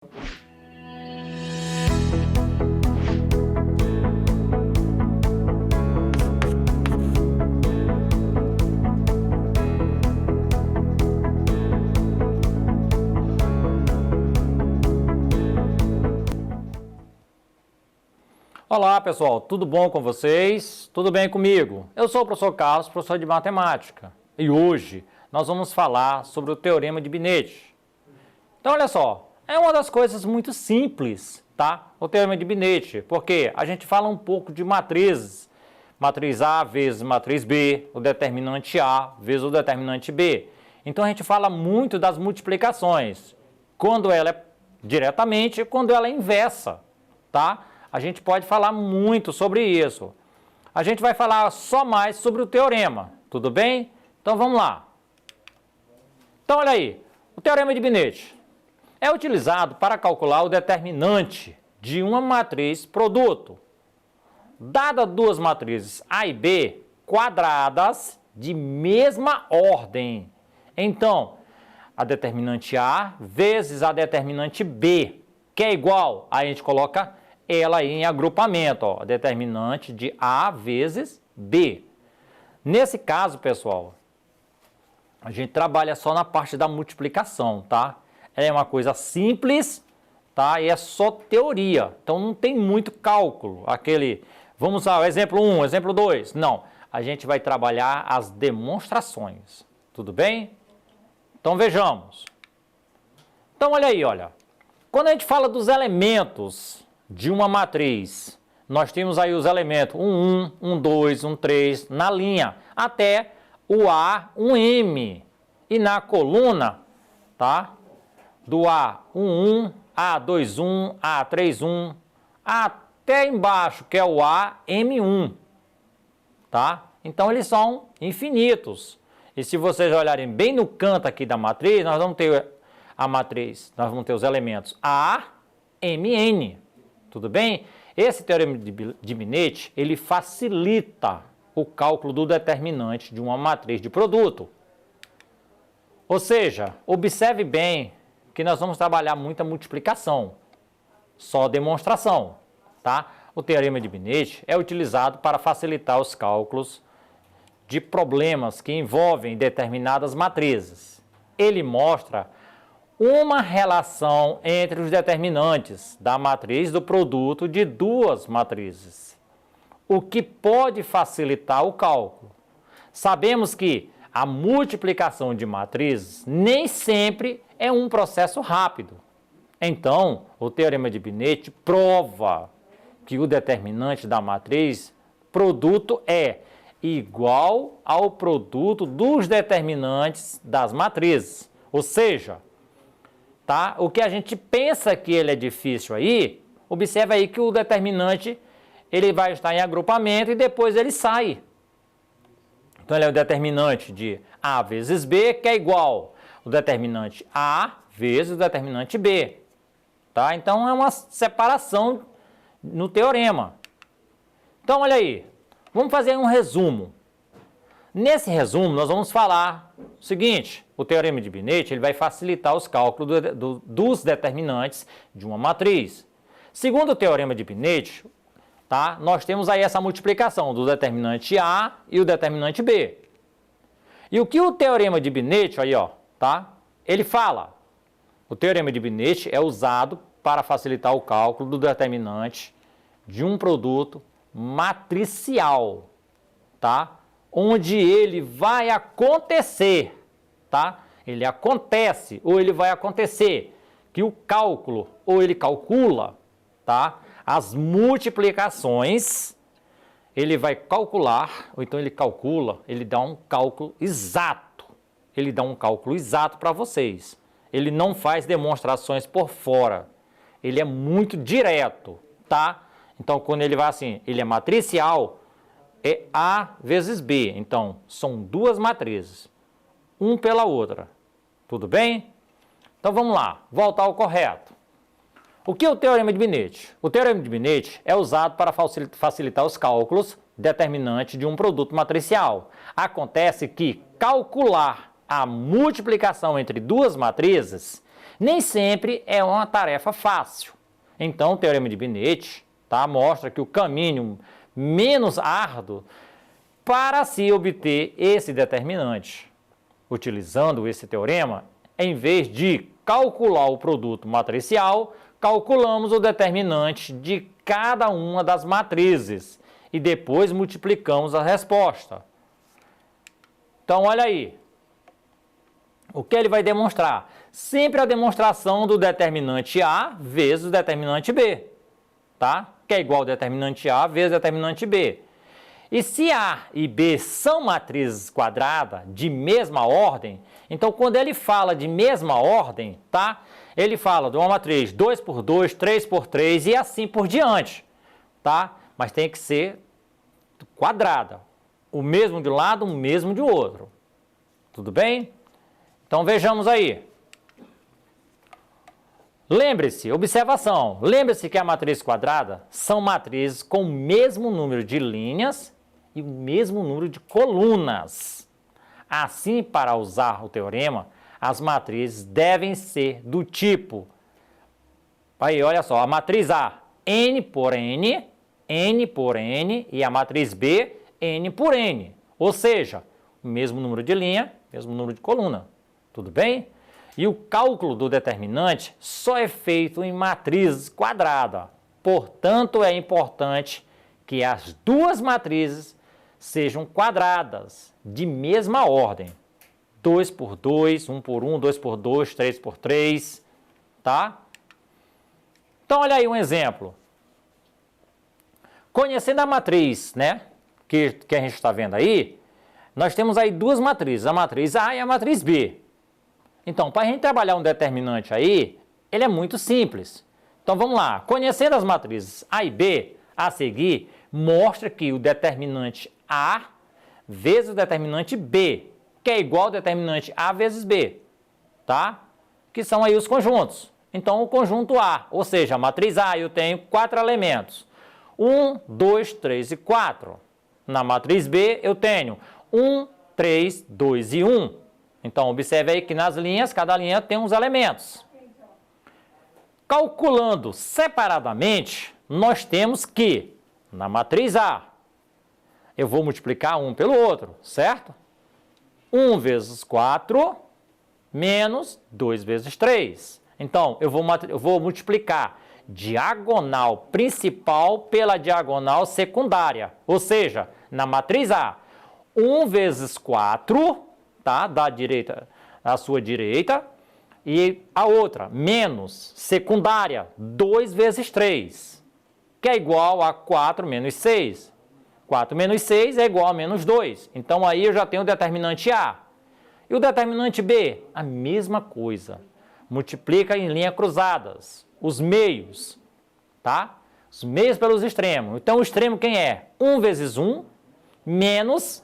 Olá pessoal, tudo bom com vocês? Tudo bem comigo? Eu sou o professor Carlos, professor de matemática, e hoje nós vamos falar sobre o Teorema de Binete. Então olha só, é uma das coisas muito simples, tá? O Teorema de Binete, porque a gente fala um pouco de matrizes, matriz A vezes matriz B, o determinante A vezes o determinante B. Então a gente fala muito das multiplicações, quando ela é diretamente e quando ela é inversa, tá? A gente pode falar muito sobre isso. A gente vai falar só mais sobre o teorema, tudo bem? Então vamos lá. Então olha aí, o Teorema de Binete é utilizado para calcular o determinante de uma matriz produto. Dada duas matrizes A e B quadradas de mesma ordem. Então, a determinante A vezes a determinante B, que é igual, aí a gente coloca ela aí em agrupamento, ó, determinante de A vezes B. Nesse caso, pessoal, a gente trabalha só na parte da multiplicação, tá? É uma coisa simples, tá? E é só teoria, então não tem muito cálculo. Vamos ao exemplo 1, exemplo 2. Não, a gente vai trabalhar as demonstrações, tudo bem? Então vejamos. Então olha aí, olha. Quando a gente fala dos elementos de uma matriz, nós temos aí os elementos 1, 2, 3 na linha, até o A, 1M. E na coluna, tá? Do A11, A21, A31, até embaixo, que é o AM1, tá? Então eles são infinitos. E se vocês olharem bem no canto aqui da matriz, nós vamos ter a matriz, nós vamos ter os elementos A, MN. Tudo bem? Esse Teorema de Binete, ele facilita o cálculo do determinante de uma matriz de produto. Ou seja, observe bem que nós vamos trabalhar muita multiplicação, só demonstração, tá? O Teorema de Binete é utilizado para facilitar os cálculos de problemas que envolvem determinadas matrizes. Ele mostra uma relação entre os determinantes da matriz do produto de duas matrizes, o que pode facilitar o cálculo. Sabemos que a multiplicação de matrizes nem sempre é um processo rápido. Então, o Teorema de Binete prova que o determinante da matriz produto é igual ao produto dos determinantes das matrizes, ou seja, tá? O que a gente pensa que ele é difícil aí, observa aí que o determinante ele vai estar em agrupamento e depois ele sai. Então ele é o determinante de A vezes B, que é igual o determinante A vezes o determinante B. Tá? Então é uma separação no teorema. Então olha aí, vamos fazer um resumo. Nesse resumo, nós vamos falar o seguinte: o Teorema de Binete ele vai facilitar os cálculos dos determinantes de uma matriz. Segundo o Teorema de Binete, tá, nós temos aí essa multiplicação do determinante A e o determinante B. E o que o Teorema de Binete, aí, ó, tá, ele fala? O Teorema de Binete é usado para facilitar o cálculo do determinante de um produto matricial, tá? Onde ele vai acontecer, tá? Ele acontece ou ele vai acontecer, que o cálculo ou ele calcula, tá? As multiplicações, ele vai calcular, ou então ele calcula, ele dá um cálculo exato. Ele dá um cálculo exato para vocês. Ele não faz demonstrações por fora. Ele é muito direto, tá? Então, quando ele vai assim, ele é matricial, é A vezes B. Então, são duas matrizes, um pela outra. Tudo bem? Então, vamos lá, voltar ao correto. O que é o Teorema de Binete? O Teorema de Binete é usado para facilitar os cálculos determinantes de um produto matricial. Acontece que calcular a multiplicação entre duas matrizes Nem sempre é uma tarefa fácil. Então, o Teorema de Binet, tá, mostra que o caminho menos árduo para se obter esse determinante, utilizando esse teorema, em vez de calcular o produto matricial, calculamos o determinante de cada uma das matrizes e depois multiplicamos a resposta. Então, olha aí. O que ele vai demonstrar? Sempre a demonstração do determinante A vezes o determinante B, tá? Que é igual ao determinante A vezes o determinante B. E se A e B são matrizes quadradas de mesma ordem, então quando ele fala de mesma ordem, tá? Ele fala de uma matriz 2 por 2, 3 por 3 e assim por diante, tá? Mas tem que ser quadrada. O mesmo de um lado, o mesmo de outro. Tudo bem? Então vejamos aí. Lembre-se, observação, lembre-se que a matriz quadrada são matrizes com o mesmo número de linhas e o mesmo número de colunas. Assim, para usar o teorema, as matrizes devem ser do tipo, aí olha só, a matriz A, n por n, n por n, e a matriz B, n por n, ou seja, o mesmo número de linha, mesmo número de coluna, tudo bem? E o cálculo do determinante só é feito em matrizes quadradas, portanto é importante que as duas matrizes sejam quadradas, de mesma ordem. 2 por 2, 1 por 1, 2 por 2, 3 por 3, tá? Então, olha aí um exemplo. Conhecendo a matriz, né, que a gente está vendo aí, nós temos aí duas matrizes, a matriz A e a matriz B. Então, para a gente trabalhar um determinante aí, ele é muito simples. Então, vamos lá. Conhecendo as matrizes A e B, a seguir, mostra que o determinante A vezes o determinante B, que é igual ao determinante A vezes B, tá? Que são aí os conjuntos. Então, o conjunto A, ou seja, a matriz A, eu tenho 4 elementos. 1, 2, 3 e 4. Na matriz B, eu tenho 1, 3, 2 e 1. Então, observe aí que nas linhas, cada linha tem uns elementos. Calculando separadamente, nós temos que, na matriz A, eu vou multiplicar um pelo outro, certo? 1 vezes 4, menos 2 vezes 3. Então, eu vou multiplicar diagonal principal pela diagonal secundária. Ou seja, na matriz A, 1 vezes 4, tá? Da sua direita, e a outra, menos secundária, 2 vezes 3, que é igual a 4 menos 6. 4 menos 6 é igual a menos 2. Então, aí eu já tenho o determinante A. E o determinante B? A mesma coisa. Multiplica em linhas cruzadas. Os meios, tá? Os meios pelos extremos. Então, o extremo quem é? 1 vezes 1 menos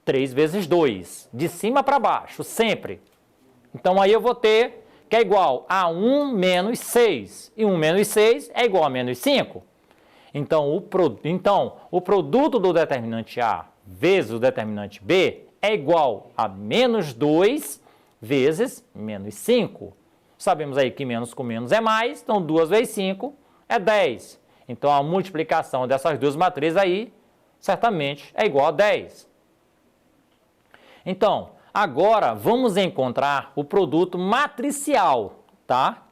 3 vezes 2. De cima para baixo, sempre. Então, aí eu vou ter que é igual a 1 menos 6. E 1 menos 6 é igual a menos 5. Então, o produto do determinante A vezes o determinante B é igual a menos 2 vezes menos 5. Sabemos aí que menos com menos é mais, então 2 vezes 5 é 10. Então, a multiplicação dessas duas matrizes aí, certamente, é igual a 10. Então, agora vamos encontrar o produto matricial, tá?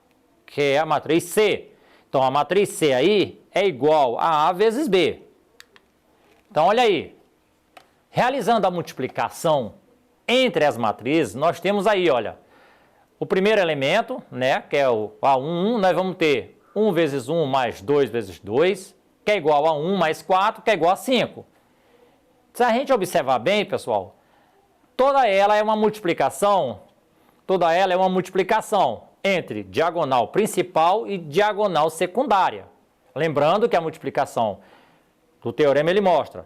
Que é a matriz C. Então, a matriz C aí é igual a A vezes B. Então, olha aí. Realizando a multiplicação entre as matrizes, nós temos aí, olha, o primeiro elemento, né, que é o A1, nós vamos ter 1 vezes 1 mais 2 vezes 2, que é igual a 1 mais 4, que é igual a 5. Se a gente observar bem, pessoal, toda ela é uma multiplicação entre diagonal principal e diagonal secundária. Lembrando que a multiplicação do teorema ele mostra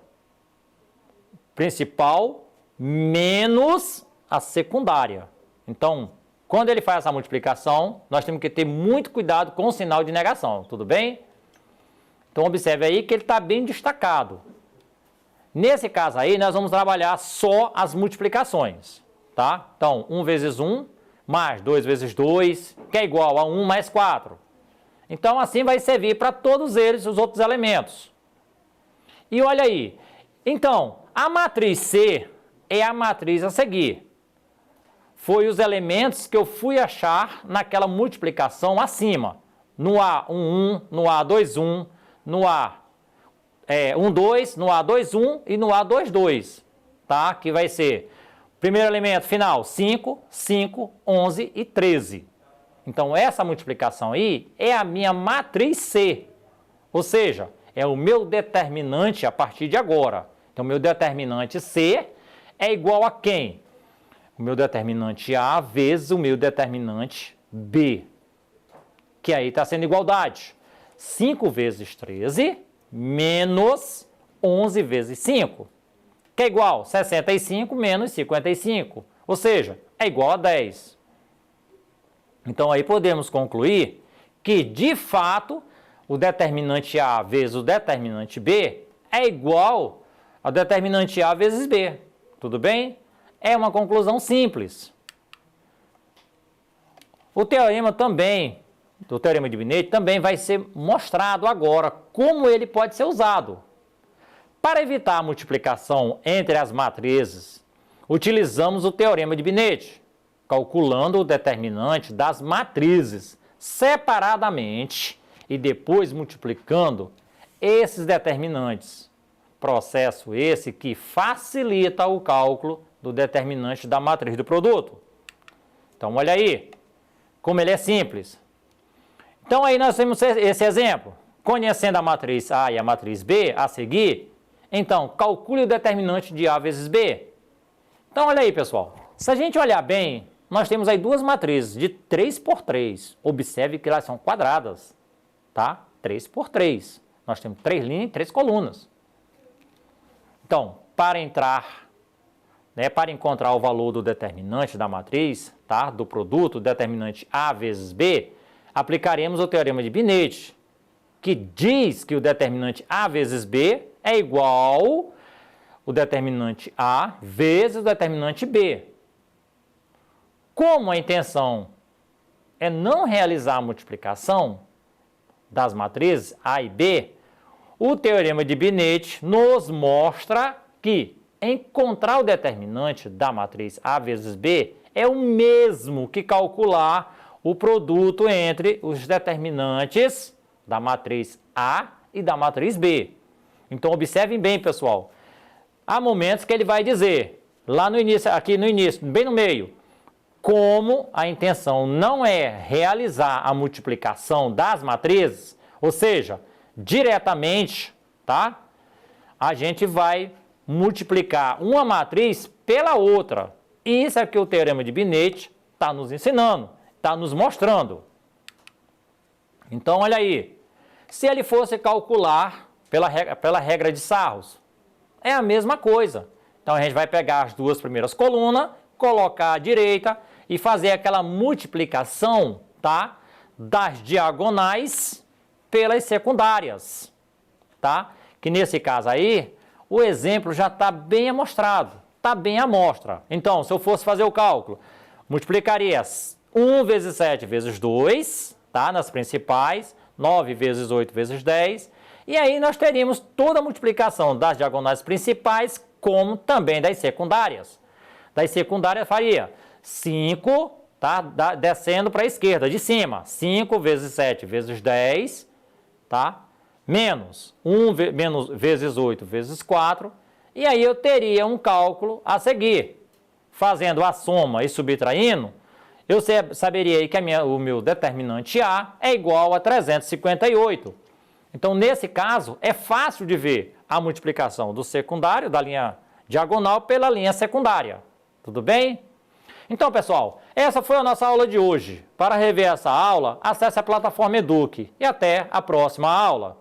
principal menos a secundária. Então, quando ele faz essa multiplicação, nós temos que ter muito cuidado com o sinal de negação, tudo bem? Então, observe aí que ele está bem destacado. Nesse caso aí, nós vamos trabalhar só as multiplicações, tá? Então, 1 vezes 1 mais 2 vezes 2, que é igual a 1 mais 4. Então, assim vai servir para todos eles, os outros elementos. E olha aí, então, a matriz C é a matriz a seguir. Foi os elementos que eu fui achar naquela multiplicação acima. No A11, 1, no A21, 1, no A12, 2, no A21 e no A22, tá? Que vai ser, primeiro elemento final, 5, 5, 11 e 13. Então, essa multiplicação aí é a minha matriz C, ou seja, é o meu determinante a partir de agora. Então, meu determinante C é igual a quem? O meu determinante A vezes o meu determinante B, que aí está sendo igualdade. 5 vezes 13 menos 11 vezes 5, que é igual a 65 menos 55, ou seja, é igual a 10. Então, aí podemos concluir que, de fato, o determinante A vezes o determinante B é igual ao determinante A vezes B. Tudo bem? É uma conclusão simples. O teorema também, do teorema de Binet, também vai ser mostrado agora como ele pode ser usado. Para evitar a multiplicação entre as matrizes, utilizamos o teorema de Binet, calculando o determinante das matrizes separadamente e depois multiplicando esses determinantes. Processo esse que facilita o cálculo do determinante da matriz do produto. Então, olha aí, como ele é simples. Então, aí nós temos esse exemplo. Conhecendo a matriz A e a matriz B a seguir, então, calcule o determinante de A vezes B. Então, olha aí, pessoal. Se a gente olhar bem, nós temos aí duas matrizes de 3 por 3. Observe que elas são quadradas, tá? 3 por 3. Nós temos 3 linhas e 3 colunas. Então, para encontrar o valor do determinante da matriz, tá? Do produto, determinante A vezes B, aplicaremos o teorema de Binet, que diz que o determinante A vezes B é igual o determinante A vezes o determinante B. Como a intenção é não realizar a multiplicação das matrizes A e B, o teorema de Binet nos mostra que encontrar o determinante da matriz A vezes B é o mesmo que calcular o produto entre os determinantes da matriz A e da matriz B. Então, observem bem, pessoal. Há momentos que ele vai dizer, lá no início, aqui no início, bem no meio, como a intenção não é realizar a multiplicação das matrizes, ou seja, diretamente, tá? A gente vai multiplicar uma matriz pela outra. E isso é que o teorema de Binet está nos ensinando, está nos mostrando. Então, olha aí, se ele fosse calcular pela regra de Sarros, é a mesma coisa. Então, a gente vai pegar as duas primeiras colunas, colocar à direita e fazer aquela multiplicação, tá? Das diagonais pelas secundárias, tá? Que nesse caso aí, o exemplo já está bem amostrado, está bem à mostra. Então, se eu fosse fazer o cálculo, multiplicaria 1 vezes 7 vezes 2, tá? Nas principais, 9 vezes 8 vezes 10, e aí nós teríamos toda a multiplicação das diagonais principais, como também das secundárias. Das secundárias faria 5, tá? Descendo para a esquerda, de cima, 5 vezes 7 vezes 10, tá? Menos 1 vezes 8 vezes 4, e aí eu teria um cálculo a seguir. Fazendo a soma e subtraindo, eu saberia aí que o meu determinante A é igual a 358. Então, nesse caso, é fácil de ver a multiplicação do secundário, da linha diagonal, pela linha secundária. Tudo bem? Então, pessoal, essa foi a nossa aula de hoje. Para rever essa aula, acesse a plataforma Eduque e até a próxima aula.